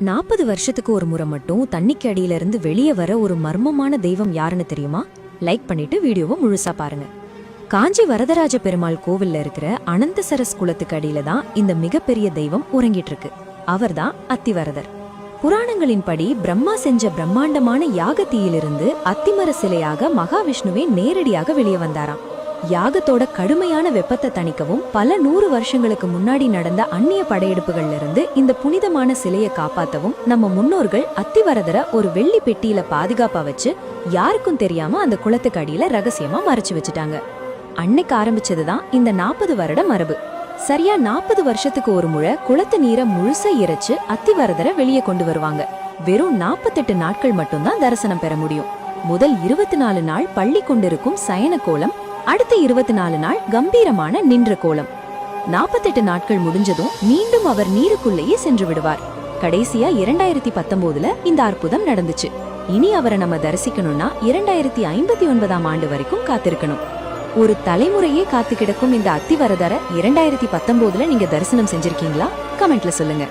40 வருஷத்துக்கு ஒரு முறை மட்டும் தண்ணிக்கு அடியில இருந்து வெளியே வர ஒரு மர்மமான தெய்வம் யாருன்னு தெரியுமா? லைக் பண்ணிட்டு வீடியோவை முழுசா பாருங்க. காஞ்சி வரதராஜ பெருமாள் கோவில்ல இருக்கிற அனந்தசரஸ் குளத்துக்கு அடியில தான் இந்த மிகப்பெரிய தெய்வம் உறங்கிட்டு இருக்கு. அவர்தான் அத்திவரதர். புராணங்களின்படி பிரம்மா செஞ்ச பிரம்மாண்டமான யாகத்தீயிலிருந்து அத்திமர சிலையாக மகாவிஷ்ணுவே நேரடியாக வெளியே வந்தாராம். யாகத்தோட கடுமையான வெப்பத்தை தணிக்கவும் பல 100 வருஷங்களுக்கு முன்னாடி நடந்த அந்நிய படையெடுப்புகள்ல இருந்து இந்த புனிதமான சிலையை காப்பாத்தவும் நம்ம முன்னோர்கள் அத்திவரதரை ஒரு வெள்ளி பெட்டியில பாதுகாப்பா வச்சு யாருக்கும் தெரியாம அந்த குளத்துக்கு அடியில ரகசியமா மறைச்சு வச்சுட்டாங்க. அன்னைக்கு ஆரம்பிச்சதுதான் இந்த 40 வருட மரபு. சரியா 40 வருஷத்துக்கு ஒரு முறை குளத்து நீரை முழுசா இறைச்சு அத்திவரதரை வெளியே கொண்டு வருவாங்க. வெறும் 48 நாட்கள் மட்டும்தான் தரிசனம் பெற முடியும். முதல் 24 நாள் பள்ளி கொண்டிருக்கும் சயன கோலம், அடுத்த 24 நாள் கம்பீரமான நின்ற கோலம். 48 நாட்கள் முடிஞ்சதும் மீண்டும் அவர் நீருக்குள்ளேயே சென்று விடுவார். கடைசியா 2019ல இந்த அற்புதம் நடந்துச்சு. இனி அவரை நம்ம தரிசிக்கணும்னா 2059ஆம் ஆண்டு வரைக்கும் காத்திருக்கணும். ஒரு தலைமுறையே காத்து கிடக்கும் இந்த அத்திவரதரை 2019ல நீங்க தரிசனம் செஞ்சிருக்கீங்களா? கமெண்ட்ல சொல்லுங்க.